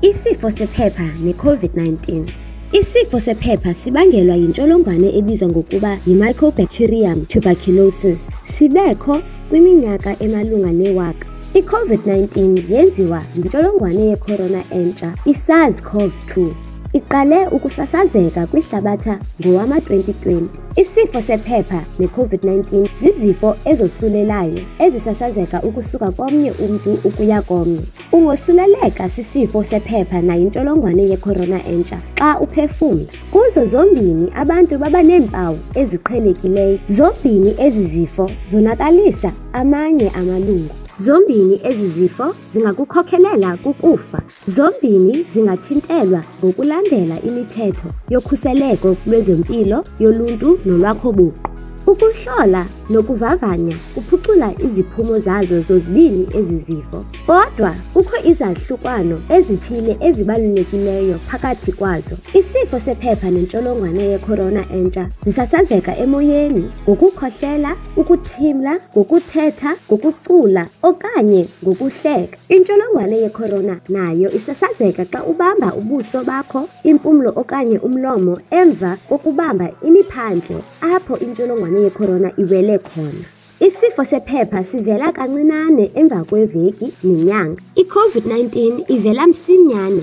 Isifo sephepha ne-COVID-19. Isifo sephepha sibangelwa yintsholongwane ebizwa ngokuba yi-Mycobacterium tuberculosis. Sibekho kwiminyaka emalunga newaka. I-COVID-19 yenziwa yintsholongwane ye-corona entsha, i-SARS-CoV-2. Iqale ukusasazeka kwihlabatha ngowama-2020. Isifo sephepha ne-COVID-19 zizifo ezosulelayo ezisasazeka ukusuka komnye umntu ukuya komnye. Ungosuleleka sisifo sephepha nayintsholongwane ye-corona entsha xa uphefumla. Kuzo zombini abantu baba neempawu eziqhelekileyo. Zombini ezi zifo zonakalisa amanye amalungu. Zombini ezi zifo zingakukhokhelela kukufa. Zombini zingathintelwa ngokulandela imithetho yokhuseleko lwezempilo yoluntu nolwakho buqu. Ukuhlola nokuvavanya kuphucula iziphumo zazo zozibini ezi zifo. Kodwa kukho izahlukano ezithile ezibalulekileyo phakathi kwazo. Isifo sephepha nentsholongwane ye-corona entsha zisasazeka emoyeni, ngokukhohlela, ukuthimla, ngokuthetha, ngokucula okanye ngokuhleka. Intsholongwane ye-corona nayo isasazeka xa ubamba ubuso bakho, impumlo okanye umlomo emva kokubamba imiphandle apho intsholongwane ye-corona iwele khona. Isifo sephepha sivela kancinane emva kweveki nenyanga. I-COVID-19 ivela msinyane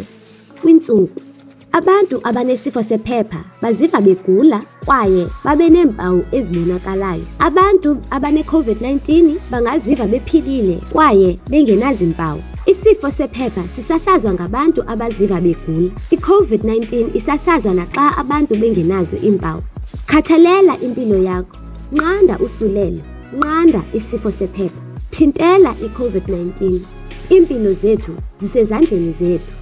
kwintsuku. Abantu abanesifo sephepha baziva begula kwaye babe neempawu ezibonakalayo. Abantu abane-COVID-19 bangaziva bephilile kwaye bengenazimpawu. Isifo sephepha sisasazwa ngabantu abaziva begula. I-COVID-19 isasazwa naxa abantu bengenazo iimpawu. Khathalela impilo yakho. Nqanda usulelo. Nqanda isifo sephepha. Thintela i-COVID-19. Impilo zethu zisezandleni zethu.